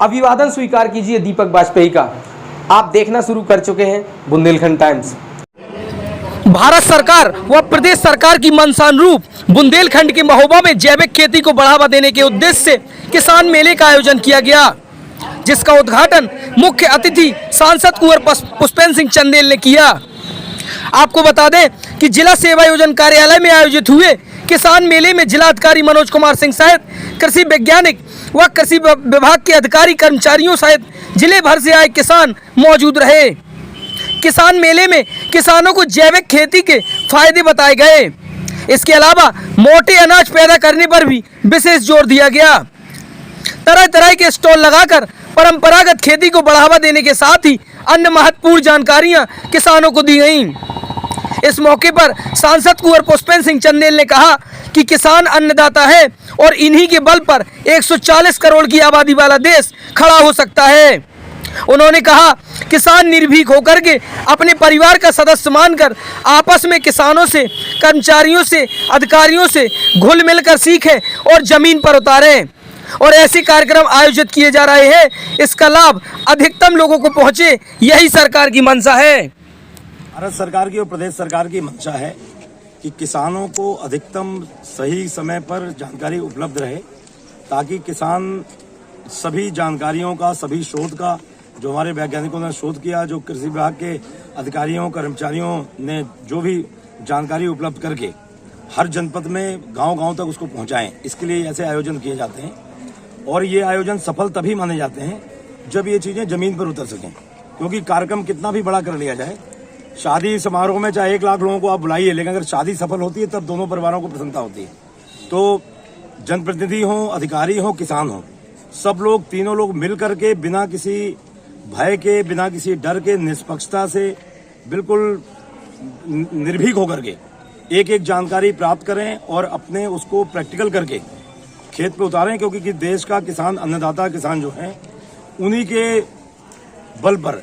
अभिवादन स्वीकार कीजिए दीपक वाजपेयी का। आप देखना शुरू कर चुके हैं बुंदेलखंड टाइम्स। भारत सरकार व प्रदेश सरकार की मंशानुरूप बुंदेलखंड के महोबा में जैविक खेती को बढ़ावा देने के उद्देश्य से किसान मेले का आयोजन किया गया, जिसका उद्घाटन मुख्य अतिथि सांसद कुंवर पुष्पेंद्र सिंह चंदेल ने किया। आपको बता दें कि जिला सेवा योजन कार्यालय में आयोजित हुए किसान मेले में जिलाधिकारी मनोज कुमार सिंह सहित कृषि वैज्ञानिक व कृषि विभाग के अधिकारी कर्मचारियों सहित जिले भर से आए किसान मौजूद रहे। किसान मेले में किसानों को जैविक खेती के फायदे बताए गए। इसके अलावा मोटे अनाज पैदा करने पर भी विशेष जोर दिया गया। तरह तरह के स्टॉल लगाकर परंपरागत खेती को बढ़ावा देने के साथ ही अन्य महत्वपूर्ण जानकारियां किसानों को दी गईं। इस मौके पर सांसद कुंवर पुष्पेंद्र सिंह चंदेल ने कहा कि किसान अन्नदाता है और इन्हीं के बल पर 140 करोड़ की आबादी वाला देश खड़ा हो सकता है। उन्होंने कहा किसान निर्भीक होकर के अपने परिवार का सदस्य मानकर आपस में किसानों से, कर्मचारियों से, अधिकारियों से घुल मिलकर सीखें और जमीन पर उतारें और ऐसे कार्यक्रम आयोजित किए जा रहे हैं। इसका लाभ अधिकतम लोगों को पहुंचे, यही सरकार की मंशा है। भारत सरकार की और प्रदेश सरकार की मंशा है कि किसानों को अधिकतम सही समय पर जानकारी उपलब्ध रहे, ताकि किसान सभी जानकारियों का, सभी शोध का, जो हमारे वैज्ञानिकों ने शोध किया, जो कृषि विभाग के अधिकारियों, कर्मचारियों ने जो भी जानकारी उपलब्ध करके हर जनपद में गांव-गांव तक उसको पहुंचाएं। इसके लिए ऐसे आयोजन किए जाते हैं और ये आयोजन सफल तभी माने जाते हैं जब ये चीजें जमीन पर उतर सकें। क्योंकि कार्यक्रम कितना भी बड़ा कर लिया जाए, शादी समारोह में चाहे 1 लाख लोगों को आप बुलाइए, लेकिन अगर शादी सफल होती है तब दोनों परिवारों को प्रसन्नता होती है। तो जनप्रतिनिधि हों, अधिकारी हों, किसान हों, सब लोग, तीनों लोग मिल करके बिना किसी भय के, बिना किसी डर के, निष्पक्षता से, बिल्कुल निर्भीक होकर के एक एक जानकारी प्राप्त करें और अपने उसको प्रैक्टिकल करके खेत पे उतारें। क्योंकि देश का किसान, अन्नदाता किसान जो है, उन्हीं के बल पर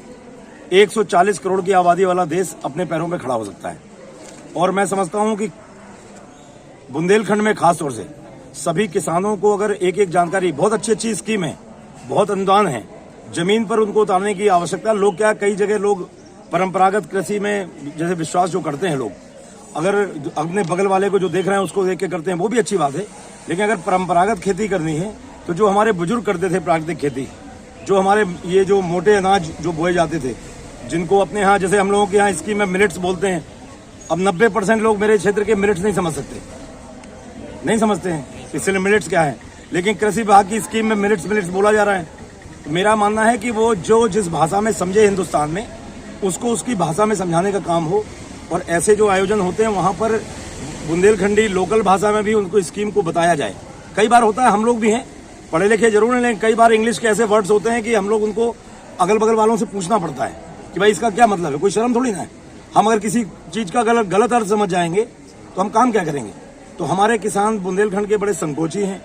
140 करोड़ की आबादी वाला देश अपने पैरों पे खड़ा हो सकता है। और मैं समझता हूं कि बुंदेलखंड में खास तौर से सभी किसानों को अगर एक एक जानकारी, बहुत अच्छी स्कीम है, बहुत अनुदान है, जमीन पर उनको उतारने की आवश्यकता। लोग क्या, कई जगह लोग परंपरागत कृषि में जैसे विश्वास जो करते हैं लोग, अगर अपने बगल वाले को जो देख रहे हैं उसको देख के करते हैं, वो भी अच्छी बात है। लेकिन अगर परंपरागत खेती करनी है तो जो हमारे बुजुर्ग करते थे प्राकृतिक खेती, जो हमारे ये जो मोटे अनाज जो बोए जाते थे, जिनको अपने यहाँ, जैसे हम लोगों के यहाँ स्कीम में मिलेट्स बोलते हैं, अब 90% लोग मेरे क्षेत्र के मिलेट्स नहीं समझ सकते, नहीं समझते हैं इसलिए मिलेट्स क्या है। लेकिन कृषि विभाग की स्कीम में मिलेट्स बोला जा रहा है। तो मेरा मानना है कि वो जो जिस भाषा में समझे हिंदुस्तान में, उसको उसकी भाषा में समझाने का काम हो। और ऐसे जो आयोजन होते हैं वहाँ पर बुंदेलखंडी लोकल भाषा में भी उनको स्कीम को बताया जाए। कई बार होता है, हम लोग भी हैं, पढ़े लिखे जरूर हैं, लेकिन कई बार इंग्लिश के ऐसे वर्ड्स होते हैं कि हम लोग उनको अगल बगल वालों से पूछना पड़ता है कि भाई इसका क्या मतलब है। कोई शर्म थोड़ी ना है। हम अगर किसी चीज का गलत अर्थ समझ जाएंगे तो हम काम क्या करेंगे। तो हमारे किसान बुंदेलखंड के बड़े संकोची हैं,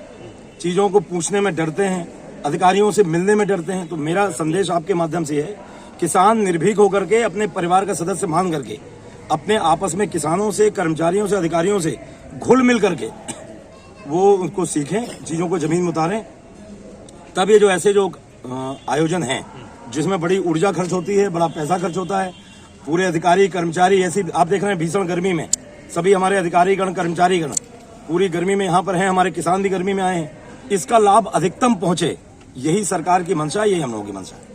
चीजों को पूछने में डरते हैं, अधिकारियों से मिलने में डरते हैं। तो मेरा संदेश आपके माध्यम से है, किसान निर्भीक होकर के, अपने परिवार का सदस्य मान करके, अपने आपस में किसानों से, कर्मचारियों से, अधिकारियों से घुल मिल करके वो उनको सीखें, चीजों को जमीन में उतारें। तब ये जो ऐसे जो आयोजन हैं, जिसमें बड़ी ऊर्जा खर्च होती है, बड़ा पैसा खर्च होता है, पूरे अधिकारी कर्मचारी, ऐसी आप देख रहे हैं भीषण गर्मी में सभी हमारे अधिकारीगण, कर्मचारीगण पूरी गर्मी में यहाँ पर हैं, हमारे किसान भी गर्मी में आए हैं, इसका लाभ अधिकतम पहुंचे, यही सरकार की मंशा, यही हम लोगों की मंशा है।